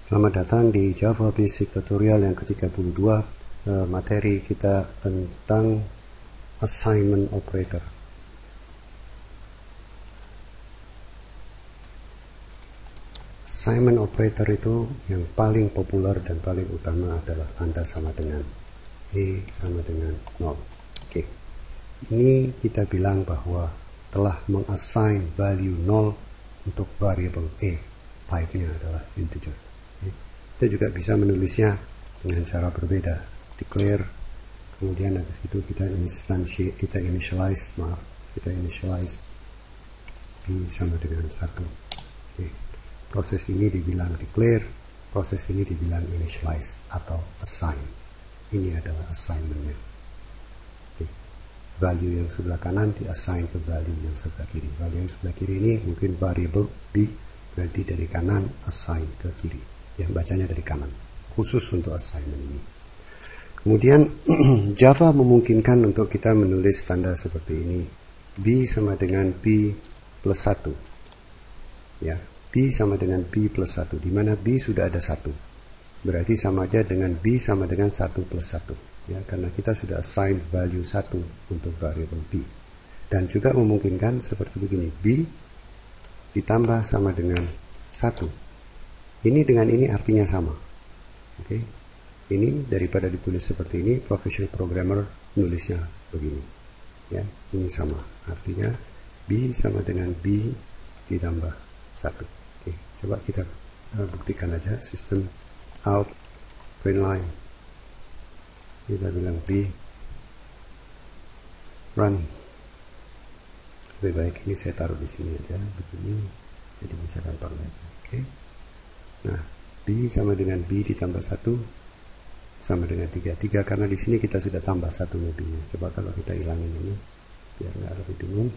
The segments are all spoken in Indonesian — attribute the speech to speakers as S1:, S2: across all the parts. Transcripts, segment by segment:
S1: Selamat datang di Java Basic Tutorial yang ke-32. Materi kita tentang assignment operator. Assignment operator itu yang paling populer dan paling utama adalah tanda sama dengan E sama dengan 0. Oke. Ini kita bilang bahwa telah mengassign value 0 untuk variable E. Type-nya adalah integer. Kita juga bisa menulisnya dengan cara berbeda. Declare, kemudian habis itu kita initialize B sama dengan 1. Oke. Proses ini dibilang declare, proses ini dibilang initialize atau assign. Ini adalah assignment-nya. Oke. Value yang sebelah kanan diassign ke value yang sebelah kiri. Value yang sebelah kiri ini mungkin variable B, berarti dari kanan assign ke kiri. Yang bacanya dari kanan, khusus untuk assignment ini. Kemudian Java memungkinkan untuk kita menulis tanda seperti ini. B sama dengan B plus 1. Ya, B sama dengan B plus 1, di mana B sudah ada 1. Berarti sama aja dengan B sama dengan 1 plus 1. Ya, karena kita sudah assign value 1 untuk variable B. Dan juga memungkinkan seperti begini, B ditambah sama dengan 1. Ini dengan ini artinya sama. Oke. Ini daripada ditulis seperti ini, professional programmer nulisnya begini. Ya, ini sama. Artinya B sama dengan B ditambah 1. Oke, coba kita buktikan aja. System out print line. Kita bilang B run. Lebih baik ini saya taruh di sini aja begini, jadi bisa gampang lagi. Oke. Nah, B sama dengan B ditambah 1 sama dengan 3. 3 karena di sini kita sudah tambah 1 B-nya. Coba kalau kita hilangin ini, biar nggak lebih bingung.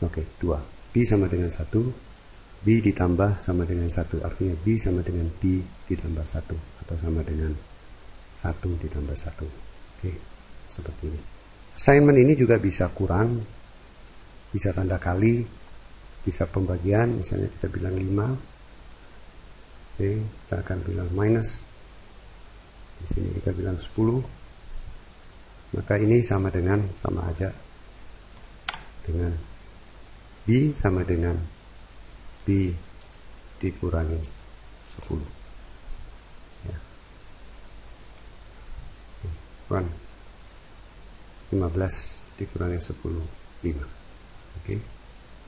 S1: Oke, 2. B sama dengan 1, B ditambah sama dengan 1. Artinya B sama dengan B ditambah 1. Atau sama dengan 1 ditambah 1. Oke, seperti ini. Assignment ini juga bisa kurang, bisa tanda kali, bisa pembagian. Misalnya kita bilang 5. Oke, kita akan bilang minus. Di sini kita bilang 10. Maka ini sama aja dengan B sama dengan B dikurangi 10. Ya. Run. 15 dikurangi 10, 5. Oke.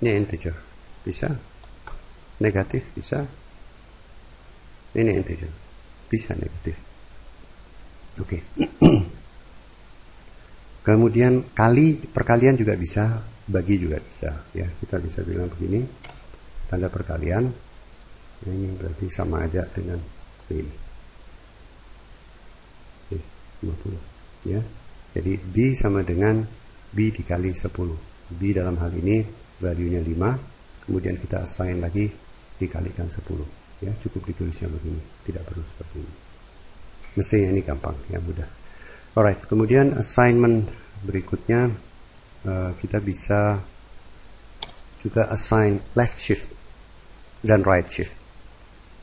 S1: Ini integer. Bisa. Negatif bisa. Ini integer, bisa negatif. Oke. Kemudian perkalian juga bisa, bagi juga bisa. Ya, kita bisa bilang begini, tanda perkalian. Ini berarti sama aja dengan ini. Oke, 50. Ya, jadi B sama dengan B dikali 10. B dalam hal ini value-nya 5. Kemudian kita assign lagi dikalikan 10. Ya, cukup ditulisnya begini, tidak perlu seperti ini. Mestinya ini gampang, ya mudah. Alright, kemudian assignment berikutnya kita bisa juga assign left shift dan right shift.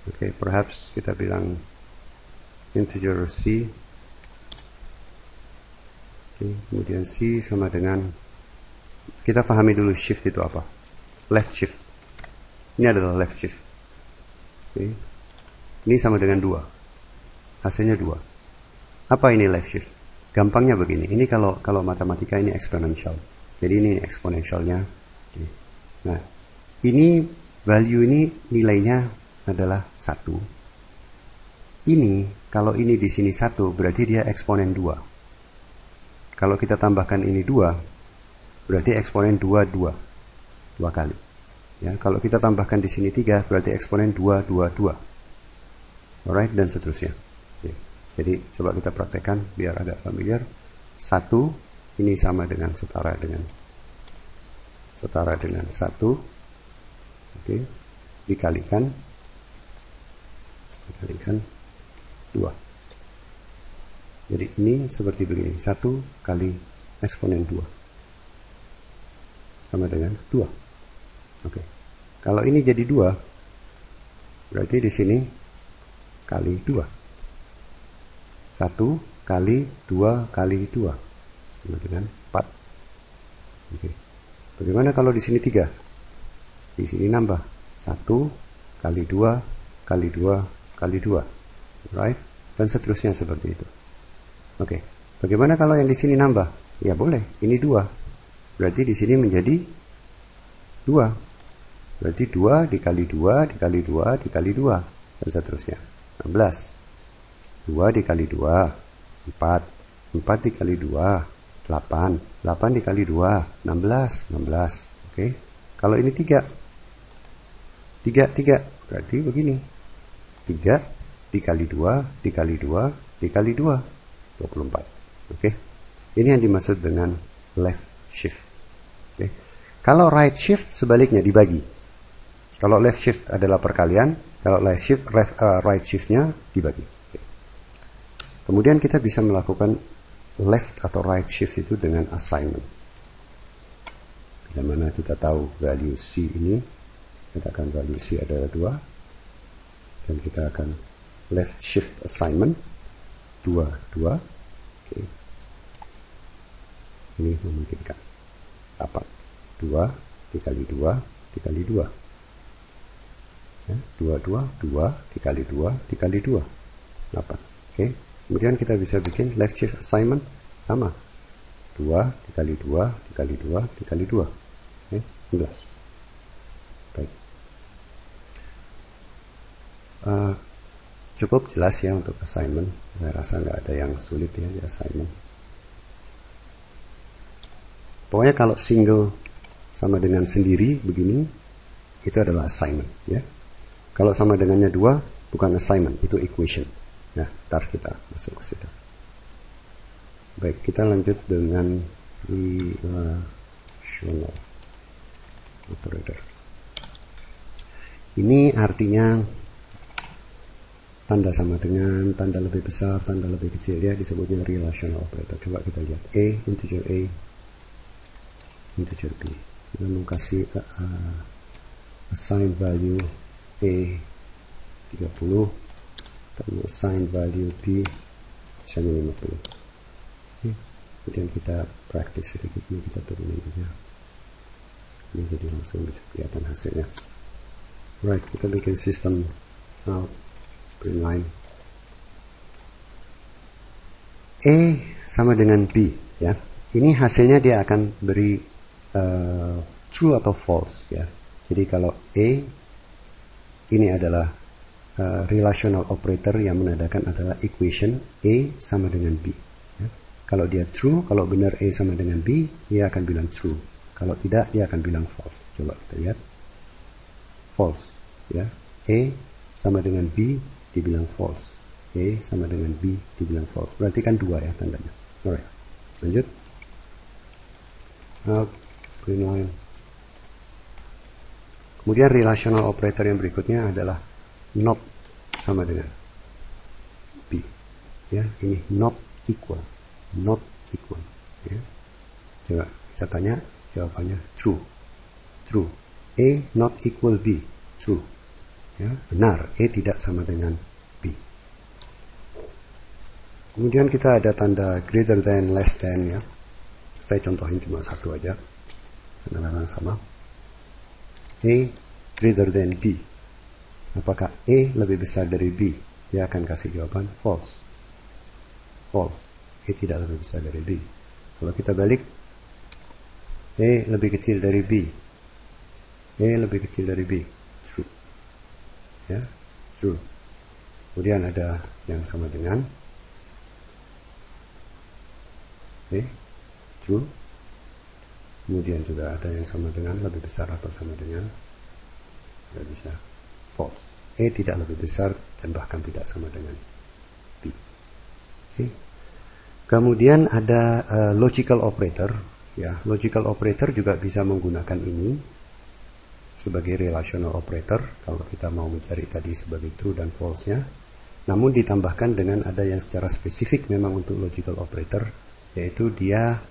S1: Oke, perhaps kita bilang integer C. Oke, kemudian C sama dengan, kita pahami dulu shift itu apa. Left shift. Ini adalah left shift. Oke. Ini sama dengan 2. Hasilnya 2. Apa ini left shift? Gampangnya begini. Ini kalau matematika ini eksponensial. Jadi ini eksponensialnya. Oke. Nah, ini value ini nilainya adalah 1. Ini kalau ini di sini 1 berarti dia eksponen 2. Kalau kita tambahkan ini 2 berarti eksponen 2 kali. Ya, kalau kita tambahkan di sini 3 berarti eksponen 2. Alright, dan seterusnya. Oke. Jadi coba kita praktekkan biar agak familiar. 1 ini sama dengan setara dengan 1. Oke. Dikalikan 2. Jadi ini seperti begini. 1 kali eksponen 2 sama dengan 2. Oke. Kalau ini jadi 2, berarti di sini kali 2. 1 kali 2 kali 2 sama dengan 4. Oke. Bagaimana kalau di sini 3? Di sini nambah 1 kali 2 kali 2 kali 2, right? Dan seterusnya seperti itu. Oke. Bagaimana kalau yang di sini nambah? Ya boleh, ini 2. Berarti di sini menjadi 2. Berarti 2 dikali 2 dikali 2 dikali 2 dan seterusnya. 16. 2 dikali 2 4. 4 dikali 2 8. 8 dikali 2 16. 16. Oke. Kalau ini 3 berarti begini. 3 dikali 2 dikali 2 dikali 2 24. Oke. Ini yang dimaksud dengan left shift. Oke. Kalau right shift sebaliknya dibagi. Kalau left shift adalah perkalian, kalau right shiftnya dibagi. Oke. Kemudian kita bisa melakukan left atau right shift itu dengan assignment. Di mana kita tahu value C ini, katakan value C adalah 2, dan kita akan left shift assignment 2 2. Oke. Ini memungkinkan 8. 2 dikali 2 dikali 2 ya, 2 dikali 2 dikali 2 8. Oke. Kemudian kita bisa bikin left shift assignment sama 2 dikali 2 dikali 2 dikali 2. Oke. 11. Baik. Cukup jelas ya untuk assignment. Saya rasa nggak ada yang sulit ya di assignment. Pokoknya kalau single sama dengan sendiri begini, itu adalah assignment ya. Kalau sama dengannya 2, bukan assignment, itu equation. Nah, ntar kita masuk ke situ. Baik, kita lanjut dengan relational operator. Ini artinya tanda sama dengan, tanda lebih besar, tanda lebih kecil ya, disebutnya relational operator. Coba kita lihat integer A, integer B. Kita mau kasih assign value A 30, kita mau assign value B misalnya 50. Oke. Kemudian kita praktis sedikit, ini kita turunin aja. Ini jadi langsung bisa kelihatan hasilnya. Right, kita bikin sistem out print line. A sama dengan B ya. Ini hasilnya dia akan beri true atau false ya. Jadi kalau A ini adalah relational operator yang menandakan adalah equation A sama dengan B ya. Kalau dia true, kalau benar A sama dengan B, dia akan bilang true. Kalau tidak, dia akan bilang false. Coba kita lihat. False ya. A sama dengan B dibilang false. A sama dengan B dibilang false. Berarti kan 2 ya tandanya. Alright. Lanjut. Out print line. Kemudian relational operator yang berikutnya adalah not sama dengan B. Ya, ini not equal. Not equal ya. Coba kita tanya, jawabannya true. True. A not equal B. True. Ya, benar, A tidak sama dengan B. Kemudian kita ada tanda greater than, less than ya. Saya contohin cuma satu aja, karena memang sama. A greater than B. Apakah A lebih besar dari B? Dia akan kasih jawaban false. False. A tidak lebih besar dari B. Kalau kita balik, A lebih kecil dari B. A lebih kecil dari B. True. Ya, true. Kemudian ada yang sama dengan true. Kemudian juga ada yang sama dengan, lebih besar atau sama dengan, tidak bisa, false. A tidak lebih besar dan bahkan tidak sama dengan B. Kemudian ada logical operator ya. Logical operator juga bisa menggunakan ini sebagai relational operator kalau kita mau mencari tadi sebagai true dan false nya. Namun ditambahkan dengan ada yang secara spesifik memang untuk logical operator, yaitu dia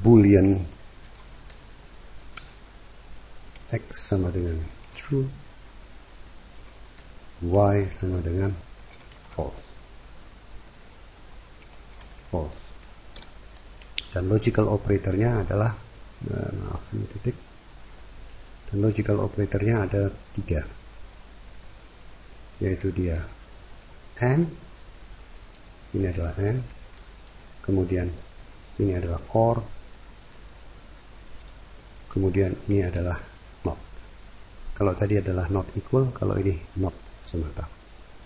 S1: boolean X sama dengan true, Y sama dengan false. False. Dan logical operatornya adalah maaf ini titik. Dan logical operatornya ada 3, yaitu dia AND, ini adalah AND, kemudian ini adalah OR, kemudian ini adalah NOT. Kalau tadi adalah not equal, kalau ini not semata,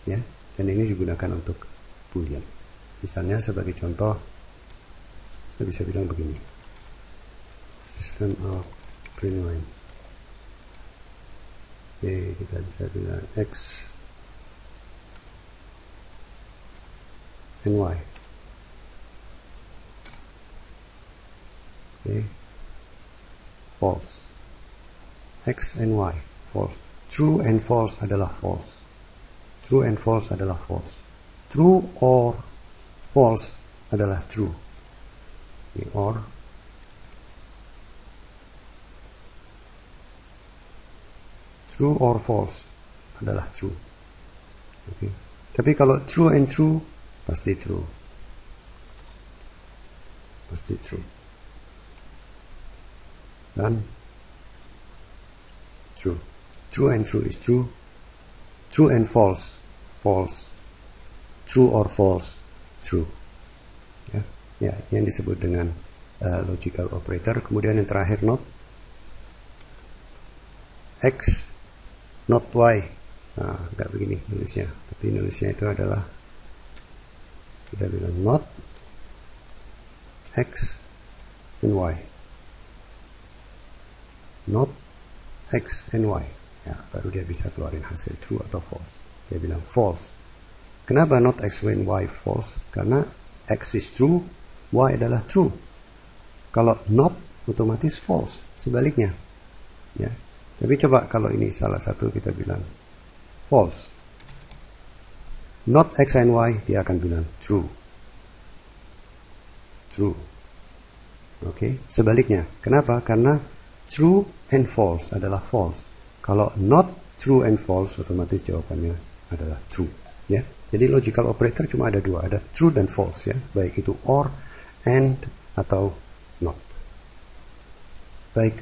S1: ya. Dan ini digunakan untuk boolean. Misalnya sebagai contoh, kita bisa bilang begini: system of print line. Oke, kita bisa bilang x and y. Oke, false. X and y, false. True and false adalah false. True and false adalah false. True or false adalah true. Ini or. True or false adalah true. Okay. Tapi kalau true and true, pasti true. Pasti true. Dan true. True and true is true. True and false, false. True or false, true. Ya, yang disebut dengan logical operator. Kemudian yang terakhir not. X not y. Nah, nggak begini nulisnya, tapi nulisnya itu adalah, kita bilang not x and y. Not x and y. Ya, baru dia bisa keluarin hasil true atau false. Dia bilang false. Kenapa not x and y false? Karena x is true, y adalah true. Kalau not, otomatis false. Sebaliknya, ya. Tapi coba kalau ini salah satu, kita bilang false. Not x and y, dia akan bilang true. True. Oke, sebaliknya. Kenapa? Karena true and false adalah false. Kalau not true and false, otomatis jawabannya adalah true. Ya, jadi logical operator cuma ada 2, ada true dan false, ya, baik itu or, and, atau not. Baik,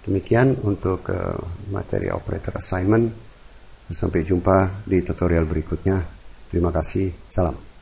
S1: demikian untuk materi operator assignment. Sampai jumpa di tutorial berikutnya. Terima kasih. Salam.